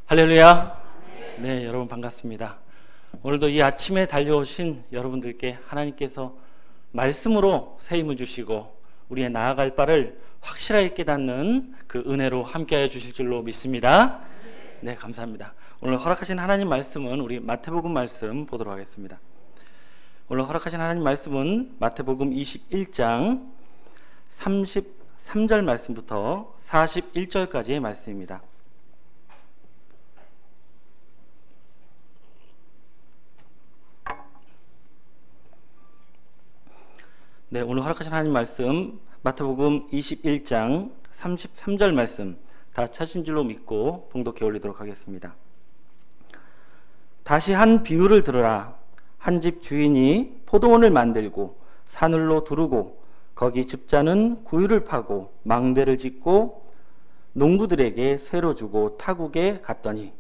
할렐루야. 네, 여러분 반갑습니다. 오늘도 이 아침에 달려오신 여러분들께 하나님께서 말씀으로 새 힘을 주시고 우리의 나아갈 바를 확실하게 깨닫는 그 은혜로 함께하여 주실 줄로 믿습니다. 네, 감사합니다. 오늘 허락하신 하나님 말씀은 우리 마태복음 말씀 보도록 하겠습니다. 오늘 허락하신 하나님 말씀은 마태복음 21장 33절 말씀부터 41절까지의 말씀입니다. 네, 오늘 허락하신 하나님 말씀 마태복음 21장 33절 말씀 다 찾으신 줄로 믿고 봉독해 올리도록 하겠습니다. 다시 한 비유를 들으라. 한 집 주인이 포도원을 만들고 사늘로 두르고 거기 집자는 구유를 파고 망대를 짓고 농부들에게 새로 주고 타국에 갔더니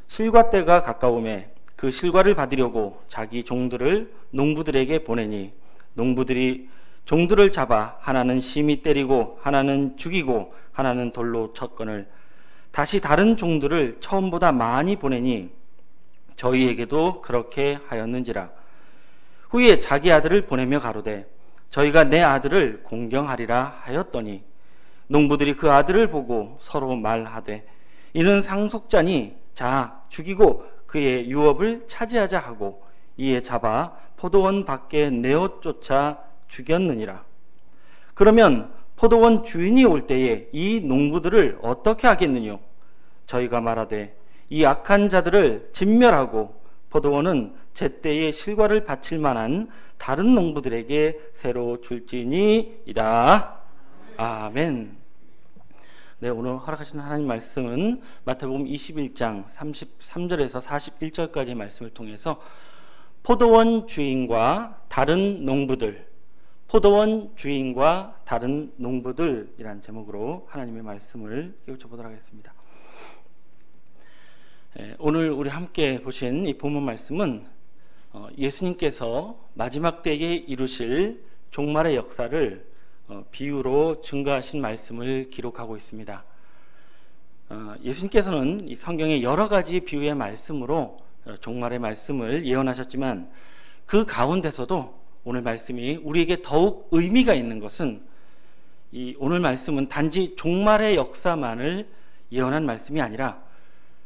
실과 때가 가까우매 그 실과를 받으려고 자기 종들을 농부들에게 보내니 농부들이 종들을 잡아 하나는 심히 때리고 하나는 죽이고 하나는 돌로 쳤거늘 다시 다른 종들을 처음보다 많이 보내니 저희에게도 그렇게 하였는지라. 후에 자기 아들을 보내며 가로되 저희가 내 아들을 공경하리라 하였더니 농부들이 그 아들을 보고 서로 말하되 이는 상속자니 자 죽이고 그의 유업을 차지하자 하고 이에 잡아 포도원 밖에 내어 쫓아 죽였느니라. 그러면 포도원 주인이 올 때에 이 농부들을 어떻게 하겠느뇨? 저희가 말하되 이 악한 자들을 진멸하고 포도원은 제때에 실과를 바칠 만한 다른 농부들에게 새로 줄지니이다. 아멘. 네, 오늘 허락하신 하나님 말씀은 마태복음 21장 33절에서 41절까지의 말씀을 통해서 포도원 주인과 다른 농부들, 포도원 주인과 다른 농부들이란 제목으로 하나님의 말씀을 깨우쳐보도록 하겠습니다. 오늘 우리 함께 보신 이 본문 말씀은 예수님께서 마지막 때에 이루실 종말의 역사를 비유로 증거하신 말씀을 기록하고 있습니다. 예수님께서는 이 성경의 여러 가지 비유의 말씀으로 종말의 말씀을 예언하셨지만 그 가운데서도 오늘 말씀이 우리에게 더욱 의미가 있는 것은 이 오늘 말씀은 단지 종말의 역사만을 예언한 말씀이 아니라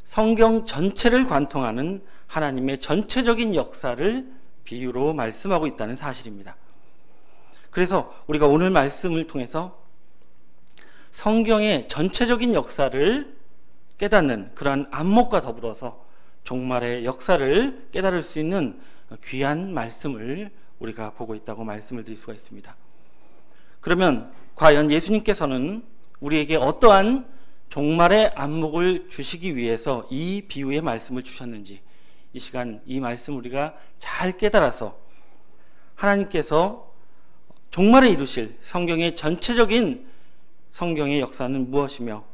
성경 전체를 관통하는 하나님의 전체적인 역사를 비유로 말씀하고 있다는 사실입니다. 그래서 우리가 오늘 말씀을 통해서 성경의 전체적인 역사를 깨닫는 그러한 안목과 더불어서 종말의 역사를 깨달을 수 있는 귀한 말씀을 우리가 보고 있다고 말씀을 드릴 수가 있습니다. 그러면 과연 예수님께서는 우리에게 어떠한 종말의 안목을 주시기 위해서 이 비유의 말씀을 주셨는지 이 시간 이 말씀 우리가 잘 깨달아서 하나님께서 종말에 이루실 성경의 전체적인 성경의 역사는 무엇이며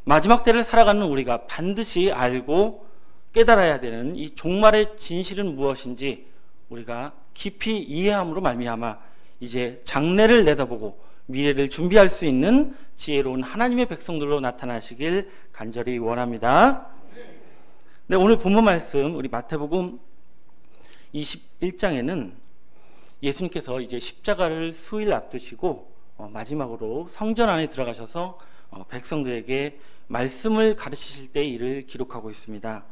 마지막 때를 살아가는 우리가 반드시 알고 깨달아야 되는 이 종말의 진실은 무엇인지 우리가 깊이 이해함으로 말미암아 이제 장래를 내다보고 미래를 준비할 수 있는 지혜로운 하나님의 백성들로 나타나시길 간절히 원합니다. 네, 오늘 본문 말씀 우리 마태복음 21장에는 예수님께서 이제 십자가를 수일 앞두시고 마지막으로 성전 안에 들어가셔서 백성들에게 말씀을 가르치실 때의 일을 기록하고 있습니다.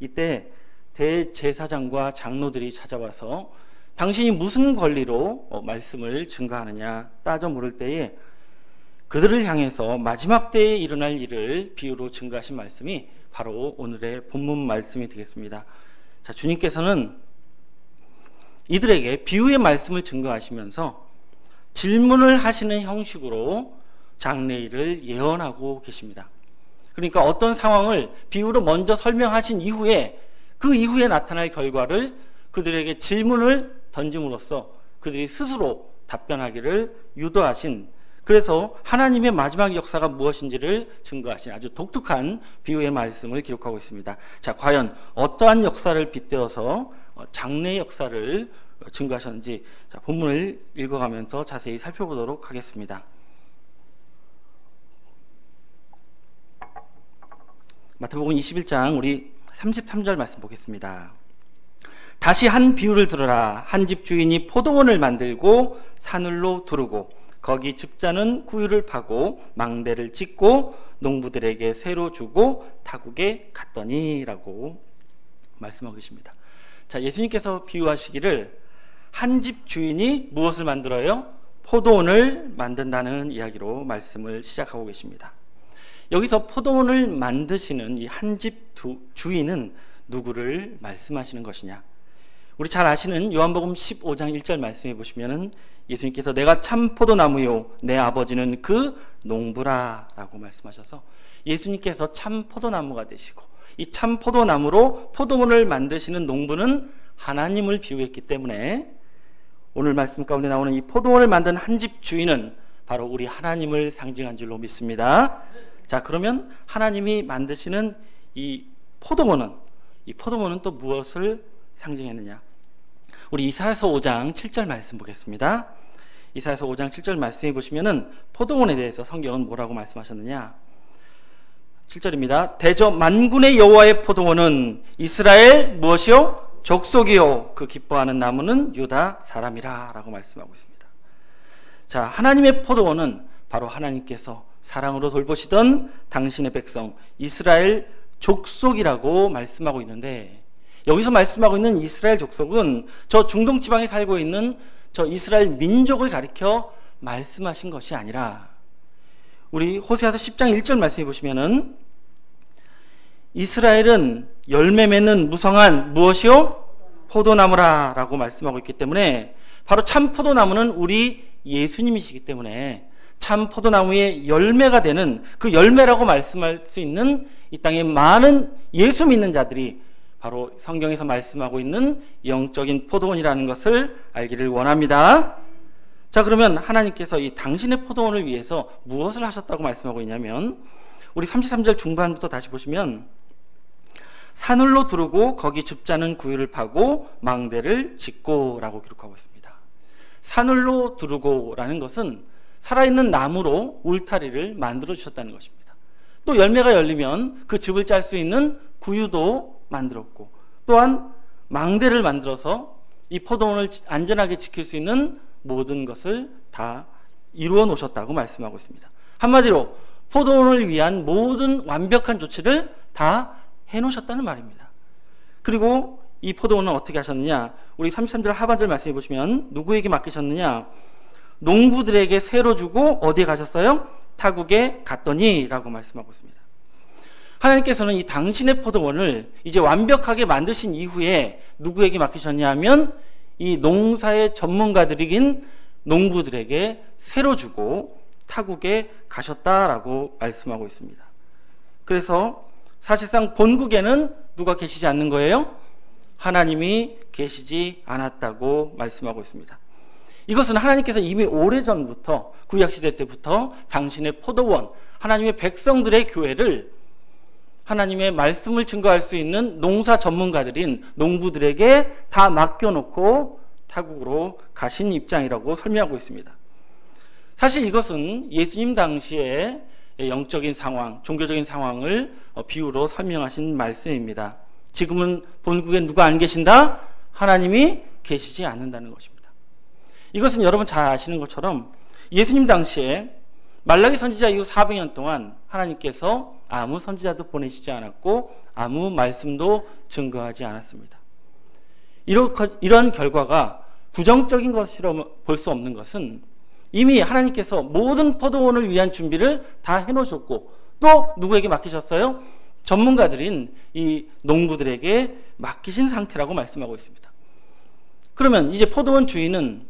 이때 대제사장과 장로들이 찾아와서 당신이 무슨 권리로 말씀을 증거하느냐 따져 물을 때에 그들을 향해서 마지막 때에 일어날 일을 비유로 증거하신 말씀이 바로 오늘의 본문 말씀이 되겠습니다. 자, 주님께서는 이들에게 비유의 말씀을 증거하시면서 질문을 하시는 형식으로 장래일을 예언하고 계십니다. 그러니까 어떤 상황을 비유로 먼저 설명하신 이후에 그 이후에 나타날 결과를 그들에게 질문을 던짐으로써 그들이 스스로 답변하기를 유도하신 그래서 하나님의 마지막 역사가 무엇인지를 증거하신 아주 독특한 비유의 말씀을 기록하고 있습니다. 자, 과연 어떠한 역사를 빗대어서 장래의 역사를 증거하셨는지, 자, 본문을 읽어가면서 자세히 살펴보도록 하겠습니다. 마태복음 21장 우리 33절 말씀 보겠습니다. 다시 한 비유를 들으라. 한 집 주인이 포도원을 만들고 사늘로 두르고 거기 즙자는 구유를 파고 망대를 짓고 농부들에게 새로 주고 타국에 갔더니 라고 말씀하고 계십니다. 자, 예수님께서 비유하시기를 한 집 주인이 무엇을 만들어요? 포도원을 만든다는 이야기로 말씀을 시작하고 계십니다. 여기서 포도원을 만드시는 이 한 집 주인은 누구를 말씀하시는 것이냐? 우리 잘 아시는 요한복음 15장 1절 말씀해 보시면은 예수님께서 내가 참 포도나무요 내 아버지는 그 농부라 라고 말씀하셔서 예수님께서 참 포도나무가 되시고 이 참 포도나무로 포도원을 만드시는 농부는 하나님을 비유했기 때문에 오늘 말씀 가운데 나오는 이 포도원을 만든 한 집 주인은 바로 우리 하나님을 상징한 줄로 믿습니다. 자, 그러면 하나님이 만드시는 이 포도원은 또 무엇을 상징했느냐? 우리 이사야서 5장 7절 말씀 보겠습니다. 이사야서 5장 7절 말씀해 보시면은 포도원에 대해서 성경은 뭐라고 말씀하셨느냐? 7절입니다. 대저 만군의 여호와의 포도원은 이스라엘 무엇이요? 족속이요. 그 기뻐하는 나무는 유다 사람이라 라고 말씀하고 있습니다. 자, 하나님의 포도원은 바로 하나님께서 사랑으로 돌보시던 당신의 백성 이스라엘 족속이라고 말씀하고 있는데, 여기서 말씀하고 있는 이스라엘 족속은 저 중동 지방에 살고 있는 저 이스라엘 민족을 가리켜 말씀하신 것이 아니라 우리 호세아서 10장 1절 말씀해 보시면은 이스라엘은 열매 맺는 무성한 무엇이요? 포도나무라 라고 말씀하고 있기 때문에 바로 참 포도나무는 우리 예수님이시기 때문에 참 포도나무의 열매가 되는 그 열매라고 말씀할 수 있는 이 땅에 많은 예수 믿는 자들이 바로 성경에서 말씀하고 있는 영적인 포도원이라는 것을 알기를 원합니다. 자, 그러면 하나님께서 이 당신의 포도원을 위해서 무엇을 하셨다고 말씀하고 있냐면 우리 33절 중반부터 다시 보시면 사늘로 두르고 거기 즙자는 구유를 파고 망대를 짓고 라고 기록하고 있습니다. 사늘로 두르고 라는 것은 살아있는 나무로 울타리를 만들어 주셨다는 것입니다. 또 열매가 열리면 그 즙을 짤 수 있는 구유도 만들었고, 또한 망대를 만들어서 이 포도원을 안전하게 지킬 수 있는 모든 것을 다 이루어 놓으셨다고 말씀하고 있습니다. 한마디로 포도원을 위한 모든 완벽한 조치를 다 해놓으셨다는 말입니다. 그리고 이 포도원은 어떻게 하셨느냐? 우리 33절 하반절 말씀해 보시면 누구에게 맡기셨느냐? 농부들에게 새로 주고 어디에 가셨어요? 타국에 갔더니 라고 말씀하고 있습니다. 하나님께서는 이 당신의 포도원을 이제 완벽하게 만드신 이후에 누구에게 맡기셨냐 하면 이 농사의 전문가들이긴 농부들에게 새로 주고 타국에 가셨다라고 말씀하고 있습니다. 그래서 사실상 본국에는 누가 계시지 않는 거예요? 하나님이 계시지 않았다고 말씀하고 있습니다. 이것은 하나님께서 이미 오래전부터 구약시대 때부터 당신의 포도원, 하나님의 백성들의 교회를 하나님의 말씀을 증거할 수 있는 농사 전문가들인 농부들에게 다 맡겨놓고 타국으로 가신 입장이라고 설명하고 있습니다. 사실 이것은 예수님 당시의 영적인 상황, 종교적인 상황을 비유로 설명하신 말씀입니다. 지금은 본국에 누가 안 계신다? 하나님이 계시지 않는다는 것입니다. 이것은 여러분 잘 아시는 것처럼 예수님 당시에 말라기 선지자 이후 400년 동안 하나님께서 아무 선지자도 보내시지 않았고 아무 말씀도 증거하지 않았습니다. 이런 결과가 부정적인 것이라고 볼 수 없는 것은 이미 하나님께서 모든 포도원을 위한 준비를 다 해놓으셨고 또 누구에게 맡기셨어요? 전문가들인 이 농부들에게 맡기신 상태라고 말씀하고 있습니다. 그러면 이제 포도원 주인은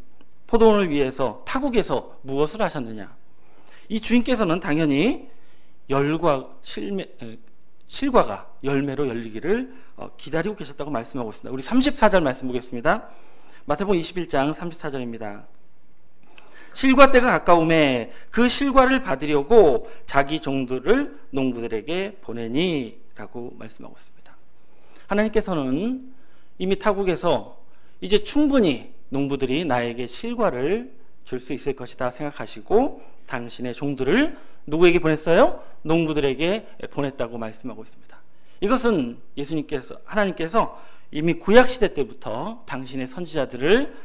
포도원을 위해서 타국에서 무엇을 하셨느냐? 이 주인께서는 당연히 실과가 열매로 열리기를 기다리고 계셨다고 말씀하고 있습니다. 우리 34절 말씀 보겠습니다. 마태복음 21장 34절입니다. 실과 때가 가까움에 그 실과를 받으려고 자기 종들을 농부들에게 보내니 라고 말씀하고 있습니다. 하나님께서는 이미 타국에서 이제 충분히 농부들이 나에게 실과를 줄 수 있을 것이다 생각하시고 당신의 종들을 누구에게 보냈어요? 농부들에게 보냈다고 말씀하고 있습니다. 이것은 하나님께서 이미 구약시대 때부터 당신의 선지자들을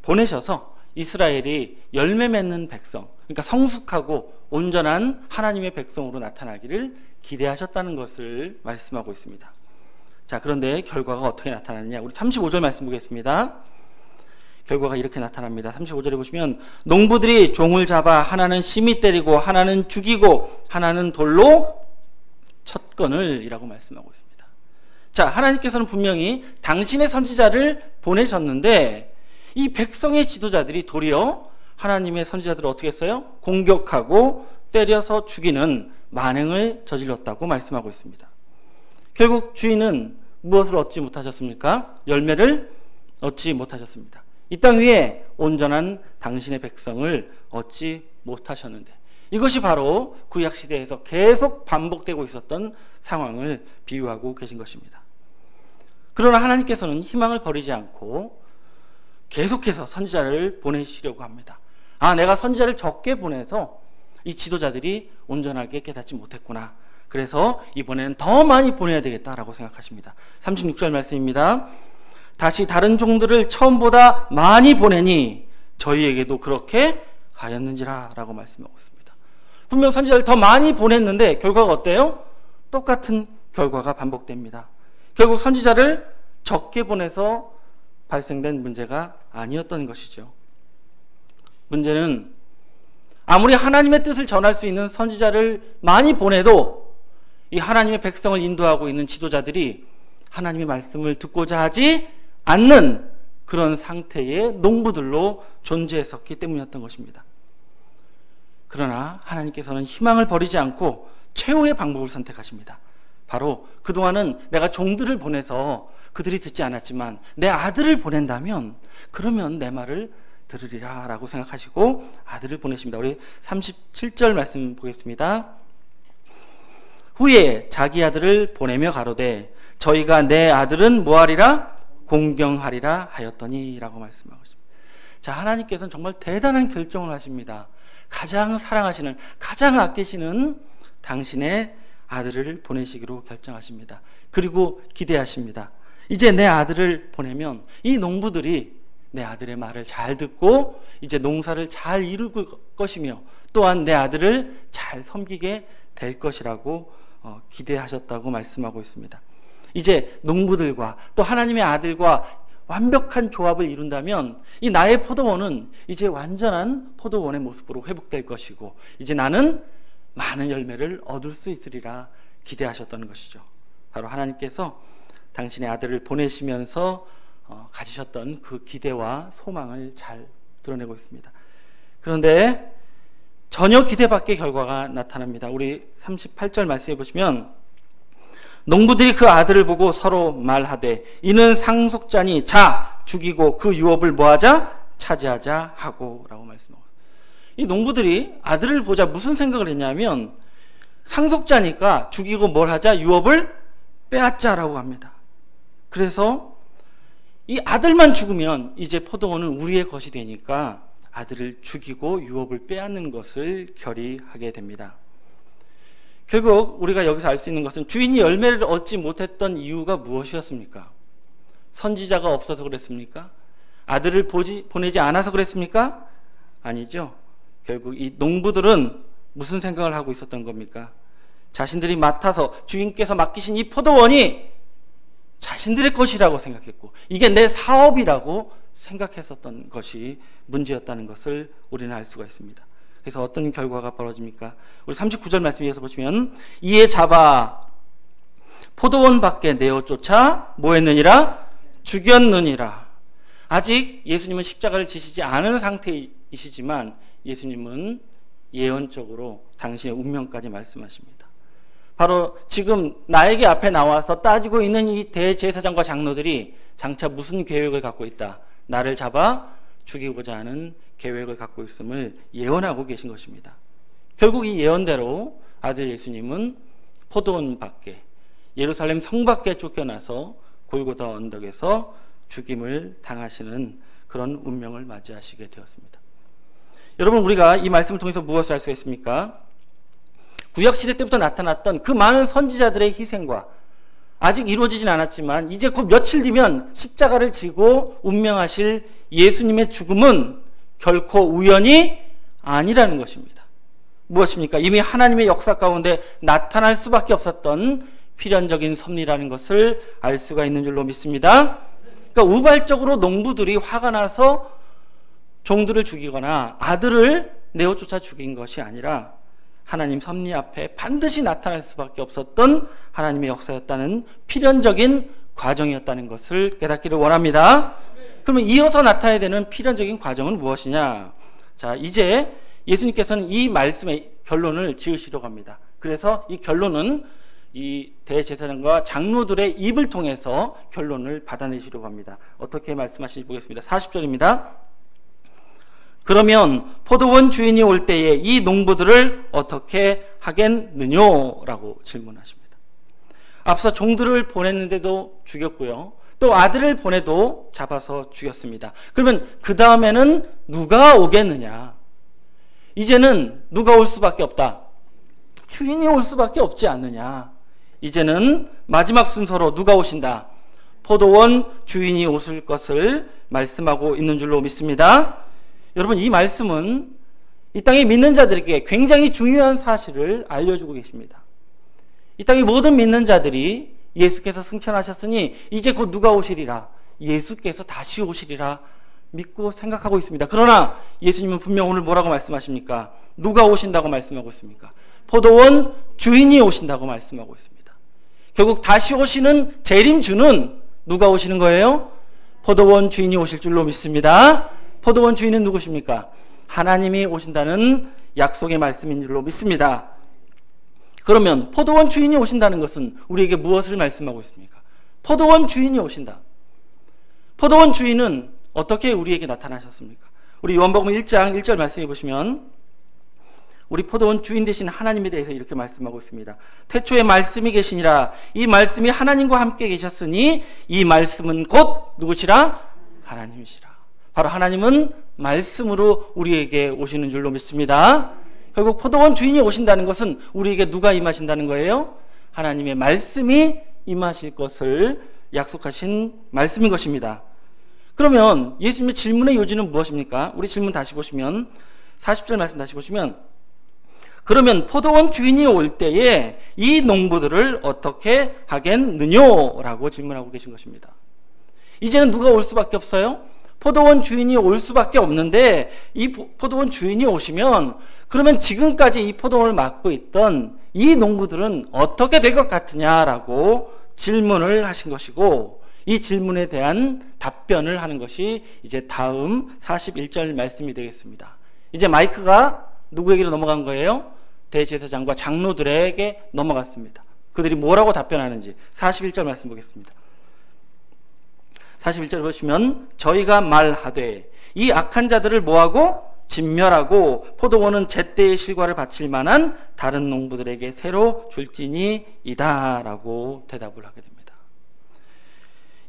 보내셔서 이스라엘이 열매 맺는 백성, 그러니까 성숙하고 온전한 하나님의 백성으로 나타나기를 기대하셨다는 것을 말씀하고 있습니다. 자, 그런데 결과가 어떻게 나타나느냐? 우리 35절 말씀 보겠습니다. 결과가 이렇게 나타납니다. 35절에 보시면 농부들이 종을 잡아 하나는 심히 때리고 하나는 죽이고 하나는 돌로 쳤거늘 이라고 말씀하고 있습니다. 자, 하나님께서는 분명히 당신의 선지자를 보내셨는데 이 백성의 지도자들이 도리어 하나님의 선지자들을 어떻게 했어요? 공격하고 때려서 죽이는 만행을 저질렀다고 말씀하고 있습니다. 결국 주인은 무엇을 얻지 못하셨습니까? 열매를 얻지 못하셨습니다. 이 땅 위에 온전한 당신의 백성을 얻지 못하셨는데 이것이 바로 구약시대에서 계속 반복되고 있었던 상황을 비유하고 계신 것입니다. 그러나 하나님께서는 희망을 버리지 않고 계속해서 선지자를 보내시려고 합니다. 아, 내가 선지자를 적게 보내서 이 지도자들이 온전하게 깨닫지 못했구나. 그래서 이번에는 더 많이 보내야 되겠다라고 생각하십니다. 36절 말씀입니다. 다시 다른 종들을 처음보다 많이 보내니 저희에게도 그렇게 하였는지라 라고 말씀하고 있습니다. 분명 선지자를 더 많이 보냈는데 결과가 어때요? 똑같은 결과가 반복됩니다. 결국 선지자를 적게 보내서 발생된 문제가 아니었던 것이죠. 문제는 아무리 하나님의 뜻을 전할 수 있는 선지자를 많이 보내도 이 하나님의 백성을 인도하고 있는 지도자들이 하나님의 말씀을 듣고자 하지 않는 그런 상태의 농부들로 존재했었기 때문이었던 것입니다. 그러나 하나님께서는 희망을 버리지 않고 최후의 방법을 선택하십니다. 바로 그동안은 내가 종들을 보내서 그들이 듣지 않았지만 내 아들을 보낸다면 그러면 내 말을 들으리라 라고 생각하시고 아들을 보내십니다. 우리 37절 말씀 보겠습니다. 후에 자기 아들을 보내며 가로되 저희가 내 아들은 뭐하리라? 공경하리라 하였더니 라고 말씀하고 있습니다. 자, 하나님께서는 정말 대단한 결정을 하십니다. 가장 사랑하시는, 가장 아끼시는 당신의 아들을 보내시기로 결정하십니다. 그리고 기대하십니다. 이제 내 아들을 보내면 이 농부들이 내 아들의 말을 잘 듣고 이제 농사를 잘 이룰 것이며 또한 내 아들을 잘 섬기게 될 것이라고 기대하셨다고 말씀하고 있습니다. 이제 농부들과 또 하나님의 아들과 완벽한 조합을 이룬다면 이 나의 포도원은 이제 완전한 포도원의 모습으로 회복될 것이고 이제 나는 많은 열매를 얻을 수 있으리라 기대하셨던 것이죠. 바로 하나님께서 당신의 아들을 보내시면서 가지셨던 그 기대와 소망을 잘 드러내고 있습니다. 그런데 전혀 기대 밖의 결과가 나타납니다. 우리 38절 말씀해 보시면 농부들이 그 아들을 보고 서로 말하되 이는 상속자니 자 죽이고 그 유업을 뭐하자? 차지하자 하고 라고 말씀하고 이 농부들이 아들을 보자 무슨 생각을 했냐면 상속자니까 죽이고 뭘 하자? 유업을 빼앗자라고 합니다. 그래서 이 아들만 죽으면 이제 포도원은 우리의 것이 되니까 아들을 죽이고 유업을 빼앗는 것을 결의하게 됩니다. 결국 우리가 여기서 알 수 있는 것은 주인이 열매를 얻지 못했던 이유가 무엇이었습니까? 선지자가 없어서 그랬습니까? 아들을 보내지 않아서 그랬습니까? 아니죠. 결국 이 농부들은 무슨 생각을 하고 있었던 겁니까? 자신들이 맡아서 주인께서 맡기신 이 포도원이 자신들의 것이라고 생각했고 이게 내 사업이라고 생각했었던 것이 문제였다는 것을 우리는 알 수가 있습니다. 그래서 어떤 결과가 벌어집니까? 우리 39절 말씀 이어서 보시면 이에 잡아 포도원 밖에 내어 쫓아 뭐 했느니라? 죽였느니라. 아직 예수님은 십자가를 지시지 않은 상태이시지만 예수님은 예언적으로 당신의 운명까지 말씀하십니다. 바로 지금 나에게 앞에 나와서 따지고 있는 이 대제사장과 장로들이 장차 무슨 계획을 갖고 있다? 나를 잡아 죽이고자 하는 계획을 갖고 있음을 예언하고 계신 것입니다. 결국 이 예언대로 아들 예수님은 포도원 밖에, 예루살렘 성 밖에 쫓겨나서 골고다 언덕에서 죽임을 당하시는 그런 운명을 맞이하시게 되었습니다. 여러분, 우리가 이 말씀을 통해서 무엇을 알 수 있습니까? 구약시대 때부터 나타났던 그 많은 선지자들의 희생과 아직 이루어지진 않았지만 이제 곧 며칠 뒤면 십자가를 지고 운명하실 예수님의 죽음은 결코 우연이 아니라는 것입니다. 무엇입니까? 이미 하나님의 역사 가운데 나타날 수밖에 없었던 필연적인 섭리라는 것을 알 수가 있는 줄로 믿습니다. 그러니까 우발적으로 농부들이 화가 나서 종들을 죽이거나 아들을 내어 쫓아 죽인 것이 아니라 하나님 섭리 앞에 반드시 나타날 수밖에 없었던 하나님의 역사였다는 필연적인 과정이었다는 것을 깨닫기를 원합니다. 그러면 이어서 나타나야 되는 필연적인 과정은 무엇이냐? 자, 이제 예수님께서는 이 말씀의 결론을 지으시려고 합니다. 그래서 이 결론은 이 대제사장과 장로들의 입을 통해서 결론을 받아내시려고 합니다. 어떻게 말씀하시는지 보겠습니다. 40절입니다. 그러면 포도원 주인이 올 때에 이 농부들을 어떻게 하겠느뇨? 라고 질문하십니다. 앞서 종들을 보냈는데도 죽였고요. 또 아들을 보내도 잡아서 죽였습니다. 그러면 그 다음에는 누가 오겠느냐? 이제는 누가 올 수밖에 없다. 주인이 올 수밖에 없지 않느냐? 이제는 마지막 순서로 누가 오신다? 포도원 주인이 오실 것을 말씀하고 있는 줄로 믿습니다. 여러분, 이 말씀은 이 땅의 믿는 자들에게 굉장히 중요한 사실을 알려주고 계십니다. 이 땅의 모든 믿는 자들이 예수께서 승천하셨으니 이제 곧 누가 오시리라, 예수께서 다시 오시리라 믿고 생각하고 있습니다. 그러나 예수님은 분명 오늘 뭐라고 말씀하십니까? 누가 오신다고 말씀하고 있습니까? 포도원 주인이 오신다고 말씀하고 있습니다. 결국 다시 오시는 재림주는 누가 오시는 거예요? 포도원 주인이 오실 줄로 믿습니다. 포도원 주인은 누구십니까? 하나님이 오신다는 약속의 말씀인 줄로 믿습니다. 그러면 포도원 주인이 오신다는 것은 우리에게 무엇을 말씀하고 있습니까? 포도원 주인이 오신다. 포도원 주인은 어떻게 우리에게 나타나셨습니까? 우리 요한복음 1장 1절 말씀해 보시면 우리 포도원 주인 되신 하나님에 대해서 이렇게 말씀하고 있습니다. 태초에 말씀이 계시니라. 이 말씀이 하나님과 함께 계셨으니 이 말씀은 곧 누구시라? 하나님이시라. 바로 하나님은 말씀으로 우리에게 오시는 줄로 믿습니다. 결국 포도원 주인이 오신다는 것은 우리에게 누가 임하신다는 거예요? 하나님의 말씀이 임하실 것을 약속하신 말씀인 것입니다. 그러면 예수님의 질문의 요지는 무엇입니까? 우리 질문 다시 보시면 40절 말씀 다시 보시면 그러면 포도원 주인이 올 때에 이 농부들을 어떻게 하겠느뇨? 라고 질문하고 계신 것입니다. 이제는 누가 올 수밖에 없어요? 포도원 주인이 올 수밖에 없는데 이 포도원 주인이 오시면 그러면 지금까지 이 포도원을 맡고 있던 이 농부들은 어떻게 될 것 같으냐라고 질문을 하신 것이고 이 질문에 대한 답변을 하는 것이 이제 다음 41절 말씀이 되겠습니다. 이제 마이크가 누구에게로 넘어간 거예요? 대제사장과 장로들에게 넘어갔습니다. 그들이 뭐라고 답변하는지 41절 말씀 보겠습니다. 41절 보시면 저희가 말하되 이 악한 자들을 뭐하고? 진멸하고 포도원은 제때의 실과를 바칠 만한 다른 농부들에게 새로 줄지니이다 라고 대답을 하게 됩니다.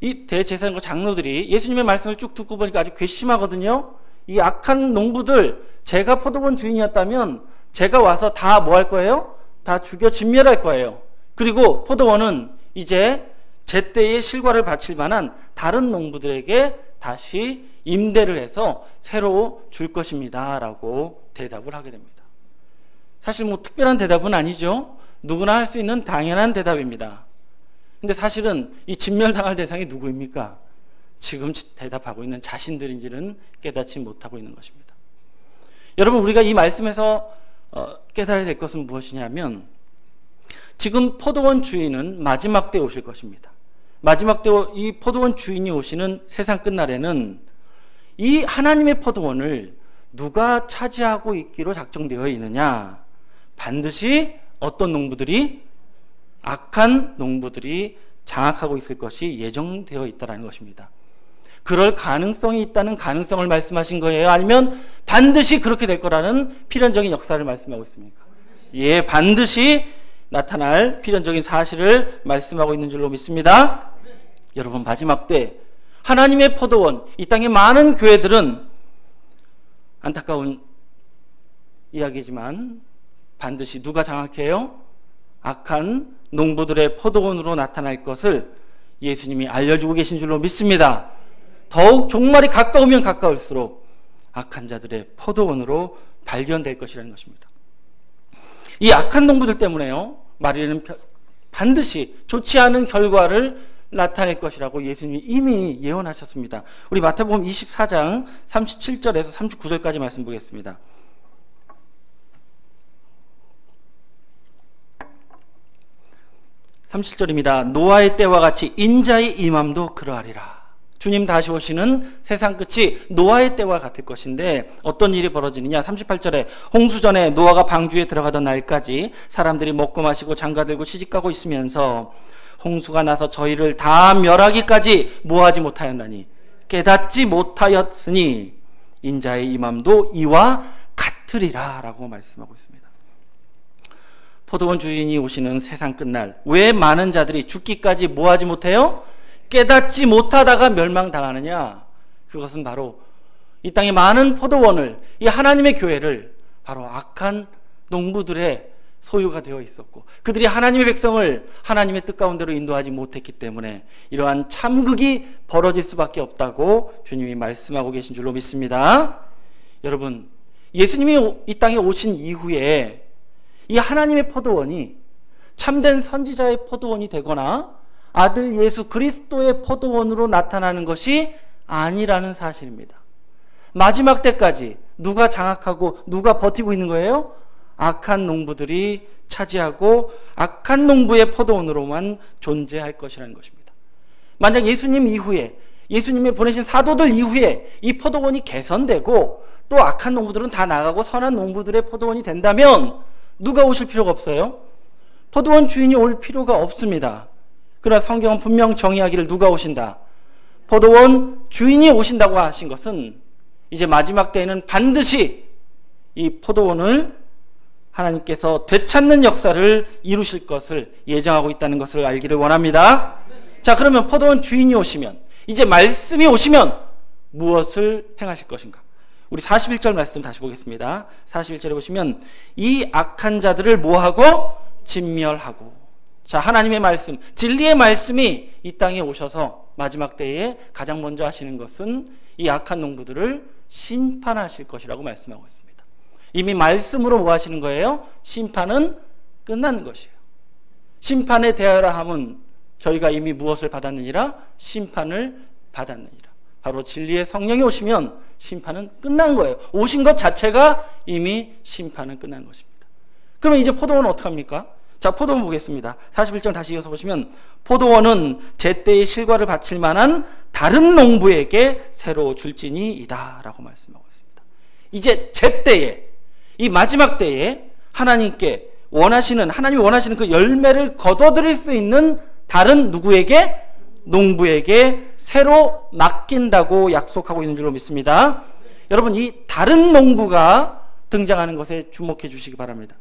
이 대제사장과 장로들이 예수님의 말씀을 쭉 듣고 보니까 아주 괘씸하거든요. 이 악한 농부들, 제가 포도원 주인이었다면 제가 와서 다 뭐 할 거예요? 다 죽여 진멸할 거예요. 그리고 포도원은 이제 제때의 실과를 바칠 만한 다른 농부들에게 다시 임대를 해서 새로 줄 것입니다 라고 대답을 하게 됩니다. 사실 뭐 특별한 대답은 아니죠. 누구나 할 수 있는 당연한 대답입니다. 근데 사실은 이 진멸당할 대상이 누구입니까? 지금 대답하고 있는 자신들인지는 깨닫지 못하고 있는 것입니다. 여러분, 우리가 이 말씀에서 깨달아야 될 것은 무엇이냐면 지금 포도원 주인은 마지막 때에 오실 것입니다. 마지막 때 이 포도원 주인이 오시는 세상 끝날에는 이 하나님의 포도원을 누가 차지하고 있기로 작정되어 있느냐? 반드시 어떤 농부들이? 악한 농부들이 장악하고 있을 것이 예정되어 있다는 것입니다. 그럴 가능성이 있다는 가능성을 말씀하신 거예요? 아니면 반드시 그렇게 될 거라는 필연적인 역사를 말씀하고 있습니까? 예, 반드시 나타날 필연적인 사실을 말씀하고 있는 줄로 믿습니다. 여러분, 마지막 때 하나님의 포도원, 이 땅의 많은 교회들은 안타까운 이야기지만 반드시 누가 장악해요? 악한 농부들의 포도원으로 나타날 것을 예수님이 알려주고 계신 줄로 믿습니다. 더욱 종말이 가까우면 가까울수록 악한 자들의 포도원으로 발견될 것이라는 것입니다. 이 악한 농부들 때문에요, 마리아는 반드시 좋지 않은 결과를 나타낼 것이라고 예수님이 이미 예언하셨습니다. 우리 마태복음 24장 37절에서 39절까지 말씀 보겠습니다. 37절입니다. 노아의 때와 같이 인자의 임함도 그러하리라. 주님 다시 오시는 세상 끝이 노아의 때와 같을 것인데 어떤 일이 벌어지느냐. 38절에 홍수전에 노아가 방주에 들어가던 날까지 사람들이 먹고 마시고 장가들고 시집가고 있으면서 홍수가 나서 저희를 다 멸하기까지 뭐하지 못하였나니 깨닫지 못하였으니 인자의 임함도 이와 같으리라 라고 말씀하고 있습니다. 포도원 주인이 오시는 세상 끝날, 왜 많은 자들이 죽기까지 뭐하지 못해요? 깨닫지 못하다가 멸망당하느냐? 그것은 바로 이 땅의 많은 포도원을, 이 하나님의 교회를 바로 악한 농부들의 소유가 되어 있었고, 그들이 하나님의 백성을 하나님의 뜻 가운데로 인도하지 못했기 때문에 이러한 참극이 벌어질 수밖에 없다고 주님이 말씀하고 계신 줄로 믿습니다. 여러분, 예수님이 이 땅에 오신 이후에 이 하나님의 포도원이 참된 선지자의 포도원이 되거나 아들 예수 그리스도의 포도원으로 나타나는 것이 아니라는 사실입니다. 마지막 때까지 누가 장악하고 누가 버티고 있는 거예요? 악한 농부들이 차지하고 악한 농부의 포도원으로만 존재할 것이라는 것입니다. 만약 예수님 이후에, 예수님이 보내신 사도들 이후에 이 포도원이 개선되고 또 악한 농부들은 다 나가고 선한 농부들의 포도원이 된다면 누가 오실 필요가 없어요? 포도원 주인이 올 필요가 없습니다. 그러나 성경은 분명 정의하기를 누가 오신다? 포도원 주인이 오신다고 하신 것은 이제 마지막 때에는 반드시 이 포도원을 하나님께서 되찾는 역사를 이루실 것을 예정하고 있다는 것을 알기를 원합니다. 자, 그러면 포도원 주인이 오시면, 이제 말씀이 오시면 무엇을 행하실 것인가? 우리 41절 말씀 다시 보겠습니다. 41절에 보시면 이 악한 자들을 뭐하고? 진멸하고. 자, 하나님의 말씀, 진리의 말씀이 이 땅에 오셔서 마지막 때에 가장 먼저 하시는 것은 이 악한 농부들을 심판하실 것이라고 말씀하고 있습니다. 이미 말씀으로 뭐 하시는 거예요? 심판은 끝난 것이에요. 심판에 대하여라 함은 저희가 이미 무엇을 받았느니라? 심판을 받았느니라. 바로 진리의 성령이 오시면 심판은 끝난 거예요. 오신 것 자체가 이미 심판은 끝난 것입니다. 그러면 이제 포도원은 어떡합니까? 자, 포도원 보겠습니다. 41절 다시 이어서 보시면 포도원은 제때의 실과를 바칠 만한 다른 농부에게 새로 줄지니이다 라고 말씀하고 있습니다. 이제 제때에, 이 마지막 때에 하나님이 원하시는 그 열매를 거둬들일 수 있는 다른 누구에게? 농부에게 새로 맡긴다고 약속하고 있는 줄로 믿습니다. 여러분, 이 다른 농부가 등장하는 것에 주목해 주시기 바랍니다.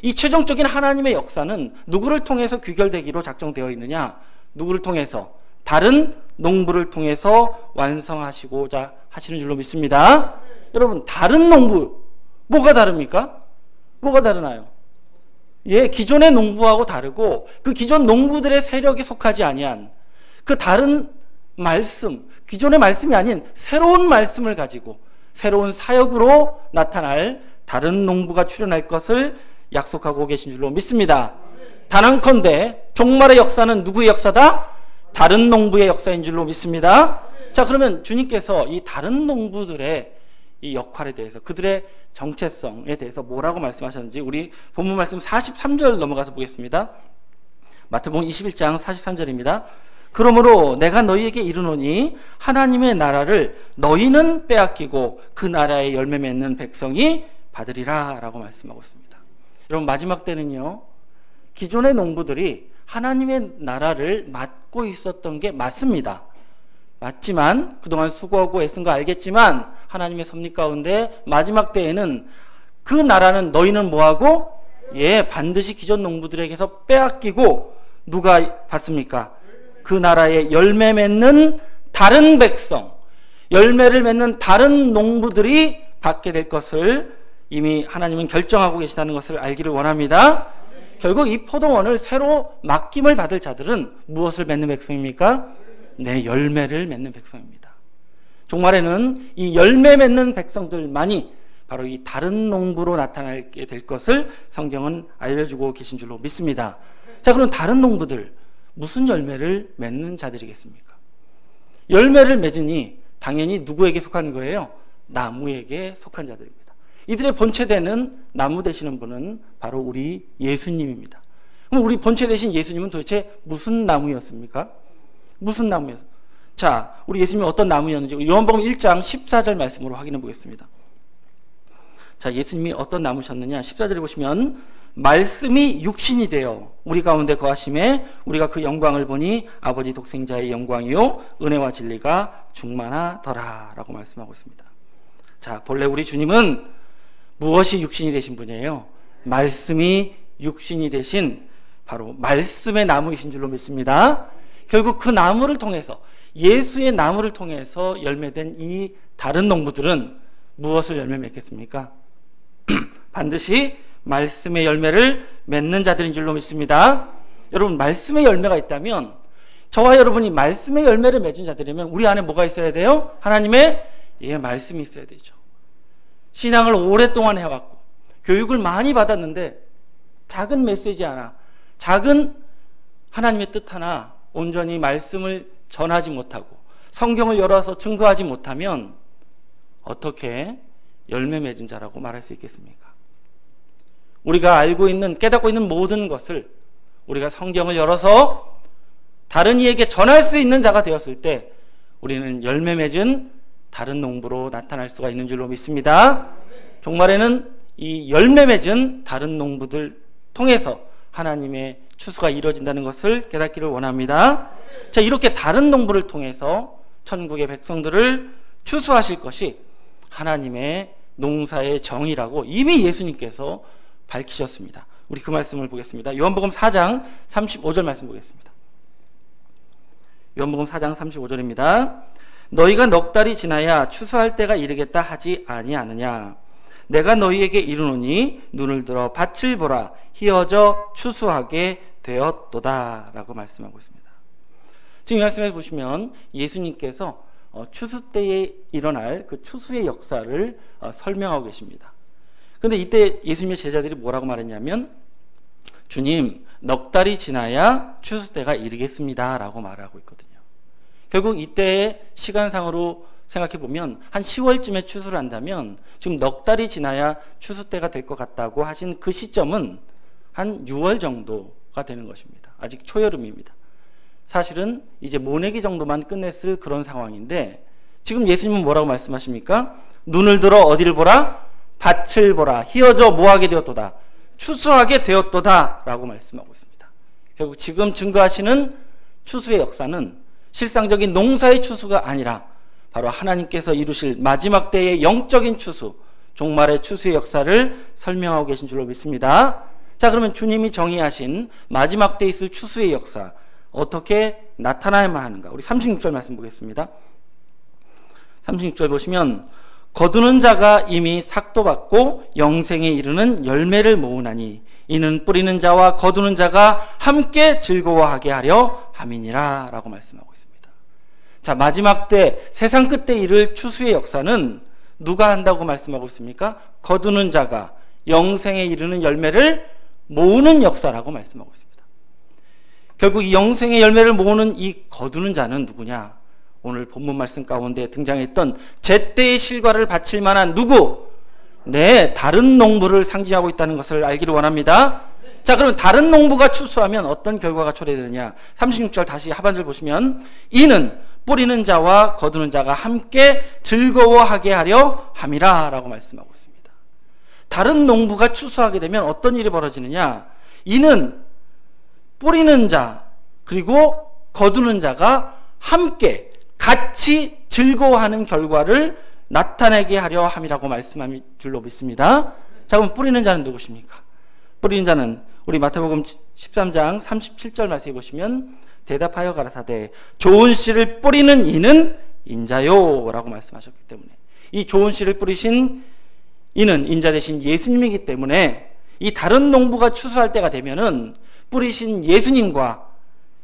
이 최종적인 하나님의 역사는 누구를 통해서 귀결되기로 작정되어 있느냐? 누구를 통해서? 다른 농부를 통해서 완성하시고자 하시는 줄로 믿습니다. 여러분, 다른 농부, 뭐가 다릅니까? 뭐가 다르나요? 예, 기존의 농부하고 다르고 그 기존 농부들의 세력에 속하지 아니한 그 다른 말씀, 기존의 말씀이 아닌 새로운 말씀을 가지고 새로운 사역으로 나타날 다른 농부가 출현할 것을 약속하고 계신 줄로 믿습니다. 단언컨대 종말의 역사는 누구의 역사다? 다른 농부의 역사인 줄로 믿습니다. 자, 그러면 주님께서 이 다른 농부들의 이 역할에 대해서, 그들의 정체성에 대해서 뭐라고 말씀하셨는지 우리 본문 말씀 43절 넘어가서 보겠습니다. 마태복음 21장 43절입니다. 그러므로 내가 너희에게 이르노니 하나님의 나라를 너희는 빼앗기고 그 나라의 열매 맺는 백성이 받으리라 라고 말씀하고 있습니다. 여러분, 마지막 때는요, 기존의 농부들이 하나님의 나라를 맡고 있었던 게 맞습니다. 맞지만 그동안 수고하고 애쓴 거 알겠지만 하나님의 섭리 가운데 마지막 때에는 그 나라는 너희는 뭐하고? 반드시 기존 농부들에게서 빼앗기고 누가 받습니까? 그 나라의 열매 맺는 다른 백성, 열매를 맺는 다른 농부들이 받게 될 것을 이미 하나님은 결정하고 계시다는 것을 알기를 원합니다. 결국 이 포도원을 새로 맡김을 받을 자들은 무엇을 맺는 백성입니까? 열매를 맺는 백성입니다. 종말에는 이 열매 맺는 백성들만이 바로 이 다른 농부로 나타나게 될 것을 성경은 알려주고 계신 줄로 믿습니다. 자, 그럼 다른 농부들 무슨 열매를 맺는 자들이겠습니까? 열매를 맺으니 당연히 누구에게 속한 거예요? 나무에게 속한 자들입니다. 이들의 본체되는 나무 되시는 분은 바로 우리 예수님입니다. 그럼 우리 본체 되신 예수님은 도대체 무슨 나무였습니까? 무슨 나무였습니까? 자, 우리 예수님이 어떤 나무였는지 요한복음 1장 14절 말씀으로 확인해 보겠습니다. 자, 예수님이 어떤 나무셨느냐? 14절에 보시면 말씀이 육신이 되어 우리 가운데 거하심에 우리가 그 영광을 보니 아버지 독생자의 영광이요 은혜와 진리가 충만하더라 라고 말씀하고 있습니다. 자, 본래 우리 주님은 무엇이 육신이 되신 분이에요? 말씀이 육신이 되신 바로 말씀의 나무이신 줄로 믿습니다. 결국 그 나무를 통해서, 예수의 나무를 통해서 열매된 이 다른 농부들은 무엇을 열매 맺겠습니까? 반드시 말씀의 열매를 맺는 자들인 줄로 믿습니다. 여러분, 말씀의 열매가 있다면, 저와 여러분이 말씀의 열매를 맺은 자들이면 우리 안에 뭐가 있어야 돼요? 하나님의 말씀이 있어야 되죠. 신앙을 오랫동안 해왔고 교육을 많이 받았는데 작은 메시지 하나, 작은 하나님의 뜻 하나 온전히 말씀을 전하지 못하고 성경을 열어서 증거하지 못하면 어떻게 열매 맺은 자라고 말할 수 있겠습니까? 우리가 알고 있는, 깨닫고 있는 모든 것을 우리가 성경을 열어서 다른 이에게 전할 수 있는 자가 되었을 때 우리는 열매 맺은 다른 농부로 나타날 수가 있는 줄로 믿습니다. 종말에는 이 열매 맺은 다른 농부들 통해서 하나님의 추수가 이루어진다는 것을 깨닫기를 원합니다. 자, 이렇게 다른 농부를 통해서 천국의 백성들을 추수하실 것이 하나님의 농사의 정의라고 이미 예수님께서 밝히셨습니다. 우리 그 말씀을 보겠습니다. 요한복음 4장 35절 말씀 보겠습니다. 요한복음 4장 35절입니다. 너희가 넉 달이 지나야 추수할 때가 이르겠다 하지 아니하느냐? 내가 너희에게 이르노니 눈을 들어 밭을 보라, 희어져 추수하게 되었도다 라고 말씀하고 있습니다. 지금 이 말씀에 보시면 예수님께서 추수 때에 일어날 그 추수의 역사를 설명하고 계십니다. 그런데 이때 예수님의 제자들이 뭐라고 말했냐면, 주님, 넉 달이 지나야 추수 때가 이르겠습니다 라고 말하고 있거든요. 결국 이때의 시간상으로 생각해 보면 한 10월쯤에 추수를 한다면 지금 넉 달이 지나야 추수 때가 될 것 같다고 하신 그 시점은 한 6월 정도가 되는 것입니다. 아직 초여름입니다. 사실은 이제 모내기 정도만 끝냈을 그런 상황인데 지금 예수님은 뭐라고 말씀하십니까? 눈을 들어 어디를 보라? 밭을 보라. 희어져 뭐하게 되었도다? 추수하게 되었도다 라고 말씀하고 있습니다. 결국 지금 증거하시는 추수의 역사는 실상적인 농사의 추수가 아니라 바로 하나님께서 이루실 마지막 때의 영적인 추수, 종말의 추수의 역사를 설명하고 계신 줄로 믿습니다. 자, 그러면 주님이 정의하신 마지막 때에 있을 추수의 역사 어떻게 나타나야만 하는가? 우리 36절 말씀 보겠습니다. 36절 보시면 거두는 자가 이미 삭도 받고 영생에 이르는 열매를 모으나니 이는 뿌리는 자와 거두는 자가 함께 즐거워하게 하려 함이니라 라고 말씀하고 있습니다. 자, 마지막 때 세상 끝에 이를 추수의 역사는 누가 한다고 말씀하고 있습니까? 거두는 자가 영생에 이르는 열매를 모으는 역사라고 말씀하고 있습니다. 결국 이 영생의 열매를 모으는 이 거두는 자는 누구냐? 오늘 본문 말씀 가운데 등장했던 제때의 실과를 바칠 만한 누구? 네, 다른 농부를 상징하고 있다는 것을 알기를 원합니다. 자, 그럼 다른 농부가 추수하면 어떤 결과가 초래되느냐? 36절 다시 하반절 보시면 이는 뿌리는 자와 거두는 자가 함께 즐거워하게 하려 함이라 라고 말씀하고 있습니다. 다른 농부가 추수하게 되면 어떤 일이 벌어지느냐? 이는 뿌리는 자 그리고 거두는 자가 함께 같이 즐거워하는 결과를 나타내게 하려 함이라고 말씀한 줄로 믿습니다. 자, 그럼 뿌리는 자는 누구십니까? 뿌리는 자는 우리 마태복음 13장 37절 말씀해 보시면 대답하여 가라사대 좋은 씨를 뿌리는 이는 인자요 라고 말씀하셨기 때문에 이 좋은 씨를 뿌리신 이는 인자 대신 예수님이기 때문에 이 다른 농부가 추수할 때가 되면은 뿌리신 예수님과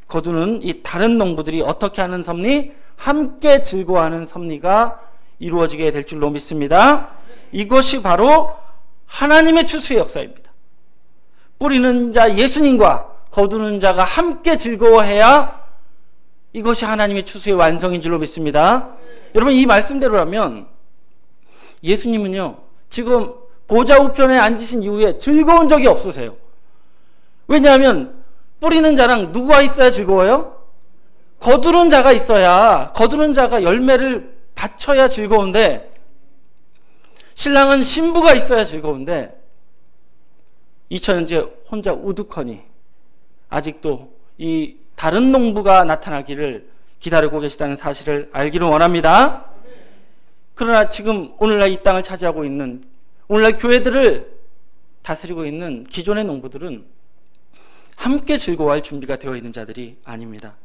거두는 이 다른 농부들이 어떻게 하는 섭리? 함께 즐거워하는 섭리가 이루어지게 될 줄로 믿습니다. 이것이 바로 하나님의 추수의 역사입니다. 뿌리는 자 예수님과 거두는 자가 함께 즐거워해야 이것이 하나님의 추수의 완성인 줄로 믿습니다. 여러분, 이 말씀대로라면 예수님은요 지금 보좌 우편에 앉으신 이후에 즐거운 적이 없으세요. 왜냐하면 뿌리는 자랑 누구가 있어야 즐거워요? 거두는 자가 있어야, 거두는 자가 열매를 바쳐야 즐거운데, 신랑은 신부가 있어야 즐거운데 2000년째 혼자 우두커니 아직도 이 다른 농부가 나타나기를 기다리고 계시다는 사실을 알기를 원합니다. 그러나 지금 오늘날 이 땅을 차지하고 있는, 오늘날 교회들을 다스리고 있는 기존의 농부들은 함께 즐거워할 준비가 되어 있는 자들이 아닙니다.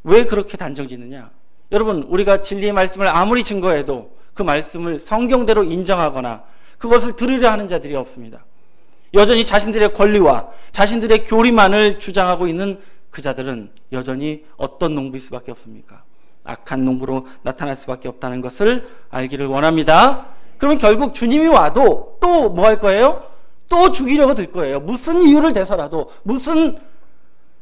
왜 그렇게 단정짓느냐? 여러분, 우리가 진리의 말씀을 아무리 증거해도 그 말씀을 성경대로 인정하거나 그것을 들으려 하는 자들이 없습니다. 여전히 자신들의 권리와 자신들의 교리만을 주장하고 있는 그 자들은 여전히 어떤 농부일 수밖에 없습니까? 악한 농부로 나타날 수밖에 없다는 것을 알기를 원합니다. 그러면 결국 주님이 와도 또 뭐 할 거예요? 또 죽이려고 들 거예요. 무슨 이유를 대서라도, 무슨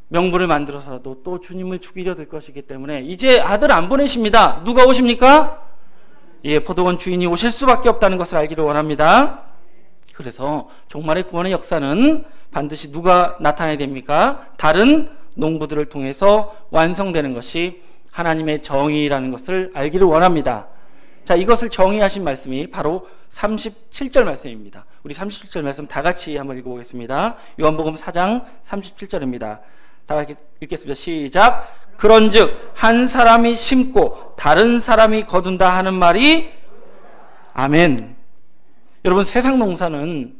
명분을 만들어서라도 또 주님을 죽이려 들 것이기 때문에 이제 아들 안 보내십니다. 누가 오십니까? 예, 포도원 주인이 오실 수밖에 없다는 것을 알기를 원합니다. 그래서 종말의 구원의 역사는 반드시 누가 나타나야 됩니까? 다른 농부들을 통해서 완성되는 것이 하나님의 정의라는 것을 알기를 원합니다. 자, 이것을 정의하신 말씀이 바로 37절 말씀입니다. 우리 37절 말씀 다 같이 한번 읽어보겠습니다. 요한복음 4장 37절입니다. 다 같이 읽겠습니다. 시작. 그런즉 한 사람이 심고 다른 사람이 거둔다 하는 말이 아멘. 여러분, 세상 농사는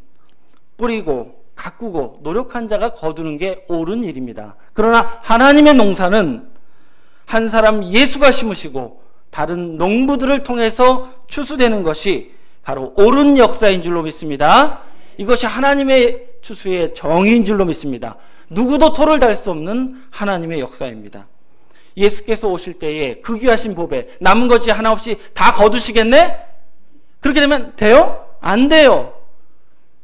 뿌리고 가꾸고 노력한 자가 거두는 게 옳은 일입니다. 그러나 하나님의 농사는 한 사람 예수가 심으시고 다른 농부들을 통해서 추수되는 것이 바로 옳은 역사인 줄로 믿습니다. 이것이 하나님의 추수의 정의인 줄로 믿습니다. 누구도 토를 달 수 없는 하나님의 역사입니다. 예수께서 오실 때에 그 귀하신 보배 남은 것이 하나 없이 다 거두시겠네? 그렇게 되면 돼요? 안 돼요.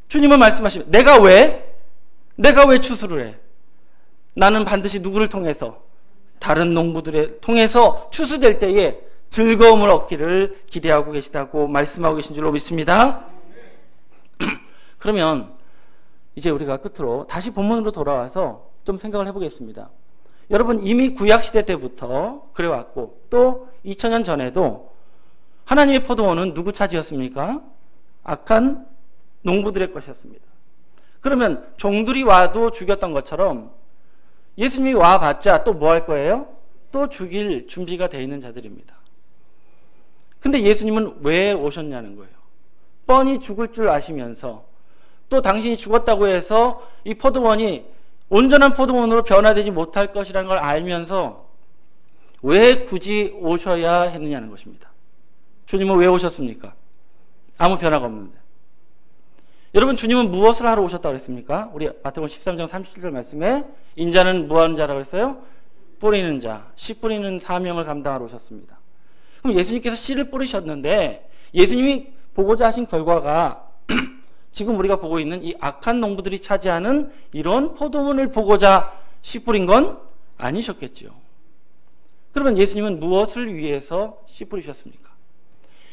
주님은 말씀하시면 내가 왜 추수를 해? 나는 반드시 누구를 통해서? 다른 농부들을 통해서 추수될 때에 즐거움을 얻기를 기대하고 계시다고 말씀하고 계신 줄로 믿습니다. 그러면 이제 우리가 끝으로 다시 본문으로 돌아와서 좀 생각을 해보겠습니다. 여러분, 이미 구약시대 때부터 그래왔고 또 2000년 전에도 하나님의 포도원은 누구 차지였습니까? 악한 농부들의 것이었습니다. 그러면 종들이 와도 죽였던 것처럼 예수님이 와봤자 또 뭐 할 거예요? 또 죽일 준비가 되어 있는 자들입니다. 근데 예수님은 왜 오셨냐는 거예요. 뻔히 죽을 줄 아시면서 또 당신이 죽었다고 해서 이 포도원이 온전한 포도원으로 변화되지 못할 것이라는 걸 알면서 왜 굳이 오셔야 했느냐는 것입니다. 주님은 왜 오셨습니까? 아무 변화가 없는데. 여러분, 주님은 무엇을 하러 오셨다고 했습니까? 우리 마태복음 13장 37절 말씀에 인자는 뭐 하는 자라고 했어요? 뿌리는 자, 씨 뿌리는 사명을 감당하러 오셨습니다. 그럼 예수님께서 씨를 뿌리셨는데 예수님이 보고자 하신 결과가 지금 우리가 보고 있는 이 악한 농부들이 차지하는 이런 포도원을 보고자 씨 뿌린 건 아니셨겠지요. 그러면 예수님은 무엇을 위해서 씨 뿌리셨습니까?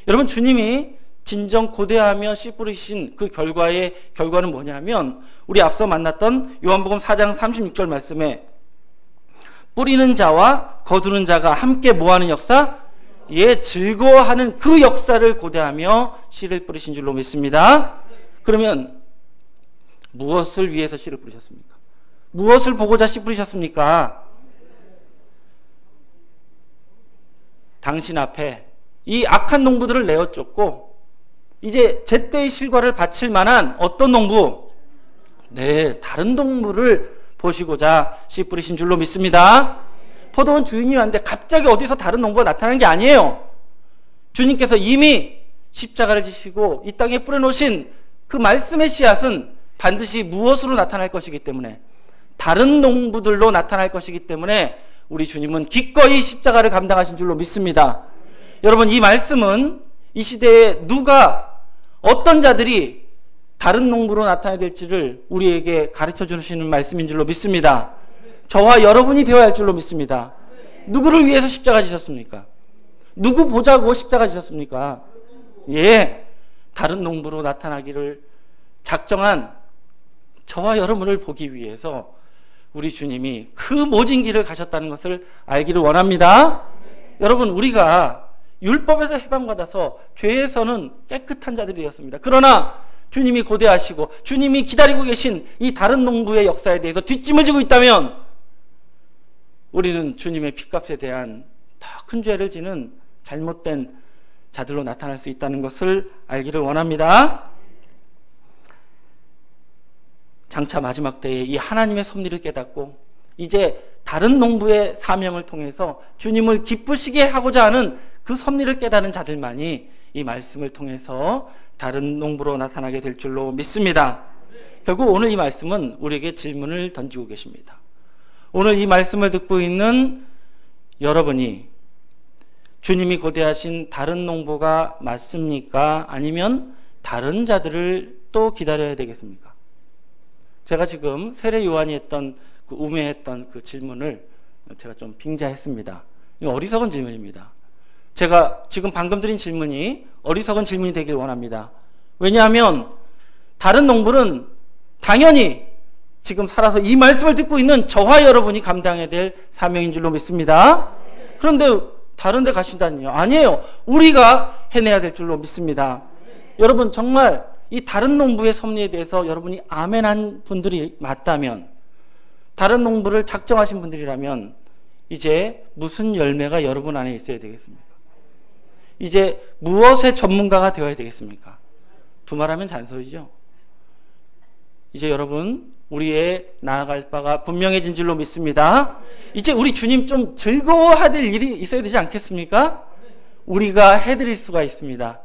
여러분, 주님이 진정 고대하며 씨 뿌리신 그 결과는 뭐냐면 우리 앞서 만났던 요한복음 4장 36절 말씀에 뿌리는 자와 거두는 자가 함께 뭐하는 역사? 예, 즐거워하는 그 역사를 고대하며 씨를 뿌리신 줄로 믿습니다. 그러면 무엇을 위해서 씨를 뿌리셨습니까? 무엇을 보고자 씨 뿌리셨습니까? 당신 앞에 이 악한 농부들을 내어 쫓고 이제 제때의 실과를 바칠 만한 어떤 농부? 네, 다른 농부를 보시고자 씨 뿌리신 줄로 믿습니다. 포도원 주인이 왔는데 갑자기 어디서 다른 농부가 나타나는 게 아니에요. 주님께서 이미 십자가를 지시고 이 땅에 뿌려놓으신 그 말씀의 씨앗은 반드시 무엇으로 나타날 것이기 때문에, 다른 농부들로 나타날 것이기 때문에 우리 주님은 기꺼이 십자가를 감당하신 줄로 믿습니다. 여러분, 이 말씀은 이 시대에 누가, 어떤 자들이 다른 농부로 나타나야 될지를 우리에게 가르쳐 주시는 말씀인 줄로 믿습니다. 저와 여러분이 되어야 할 줄로 믿습니다. 누구를 위해서 십자가 지셨습니까? 누구 보자고 십자가 지셨습니까? 예, 다른 농부로 나타나기를 작정한 저와 여러분을 보기 위해서 우리 주님이 그 모진 길을 가셨다는 것을 알기를 원합니다. 여러분, 우리가 율법에서 해방받아서 죄에서는 깨끗한 자들이 되었습니다. 그러나 주님이 고대하시고 주님이 기다리고 계신 이 다른 농부의 역사에 대해서 뒷짐을 지고 있다면 우리는 주님의 핏값에 대한 더 큰 죄를 지는 잘못된 자들로 나타날 수 있다는 것을 알기를 원합니다. 장차 마지막 때에 이 하나님의 섭리를 깨닫고 이제 다른 농부의 사명을 통해서 주님을 기쁘시게 하고자 하는 그 섭리를 깨닫는 자들만이 이 말씀을 통해서 다른 농부로 나타나게 될 줄로 믿습니다. 결국 오늘 이 말씀은 우리에게 질문을 던지고 계십니다. 오늘 이 말씀을 듣고 있는 여러분이 주님이 고대하신 다른 농부가 맞습니까? 아니면 다른 자들을 또 기다려야 되겠습니까? 제가 지금 세례 요한이 했던 그 우매했던 그 질문을 제가 좀 빙자했습니다. 이거 어리석은 질문입니다. 제가 지금 방금 드린 질문이 어리석은 질문이 되길 원합니다. 왜냐하면 다른 농부는 당연히 지금 살아서 이 말씀을 듣고 있는 저와 여러분이 감당해야 될 사명인 줄로 믿습니다. 그런데 다른 데 가신다니요? 아니에요. 우리가 해내야 될 줄로 믿습니다. 여러분, 정말 이 다른 농부의 섭리에 대해서 여러분이 아멘한 분들이 맞다면, 다른 농부를 작정하신 분들이라면 이제 무슨 열매가 여러분 안에 있어야 되겠습니까? 이제 무엇의 전문가가 되어야 되겠습니까? 두말하면 잔소리죠. 이제 여러분, 우리의 나아갈 바가 분명해진 줄로 믿습니다. 이제 우리 주님 좀 즐거워해야 될 일이 있어야 되지 않겠습니까? 우리가 해드릴 수가 있습니다.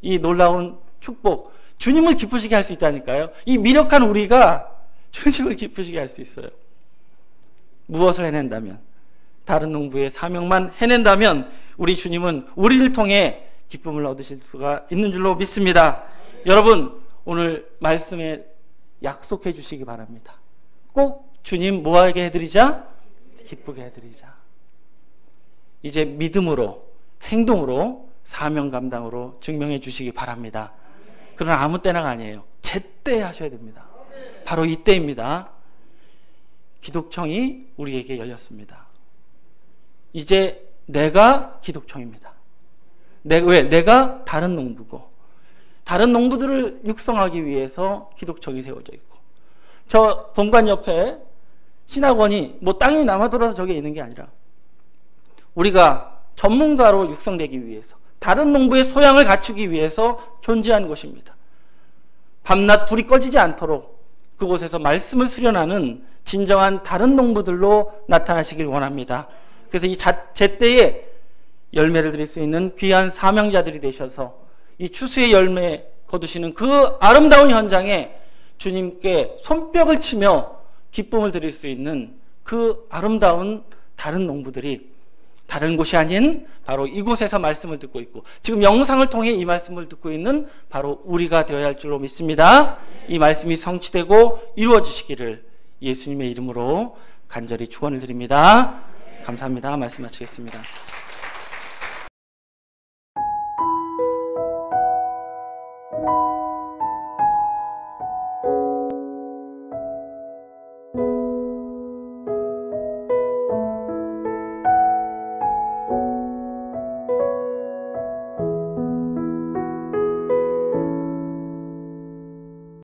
이 놀라운 축복, 주님을 기쁘시게 할 수 있다니까요. 이 미력한 우리가 주님을 기쁘시게 할 수 있어요. 무엇을 해낸다면, 다른 농부의 사명만 해낸다면 우리 주님은 우리를 통해 기쁨을 얻으실 수가 있는 줄로 믿습니다. 여러분, 오늘 말씀에 약속해 주시기 바랍니다. 꼭 주님 뭐하게 해드리자? 기쁘게 해드리자. 이제 믿음으로, 행동으로, 사명 감당으로 증명해 주시기 바랍니다. 그러나 아무 때나가 아니에요. 제때 하셔야 됩니다. 바로 이때입니다. 기독청이 우리에게 열렸습니다. 이제 내가 기독청입니다. 왜? 내가 다른 농부고, 다른 농부들을 육성하기 위해서 기독청이 세워져 있고, 저 본관 옆에 신학원이 뭐 땅이 남아돌아서 저게 있는 게 아니라 우리가 전문가로 육성되기 위해서, 다른 농부의 소양을 갖추기 위해서 존재하는 곳입니다. 밤낮 불이 꺼지지 않도록 그곳에서 말씀을 수련하는 진정한 다른 농부들로 나타나시길 원합니다. 그래서 이 제때에 열매를 드릴 수 있는 귀한 사명자들이 되셔서 이 추수의 열매 거두시는 그 아름다운 현장에 주님께 손뼉을 치며 기쁨을 드릴 수 있는 그 아름다운 다른 농부들이 다른 곳이 아닌 바로 이곳에서 말씀을 듣고 있고, 지금 영상을 통해 이 말씀을 듣고 있는 바로 우리가 되어야 할 줄로 믿습니다. 이 말씀이 성취되고 이루어지시기를 예수님의 이름으로 간절히 축원을 드립니다. 감사합니다. 말씀 마치겠습니다.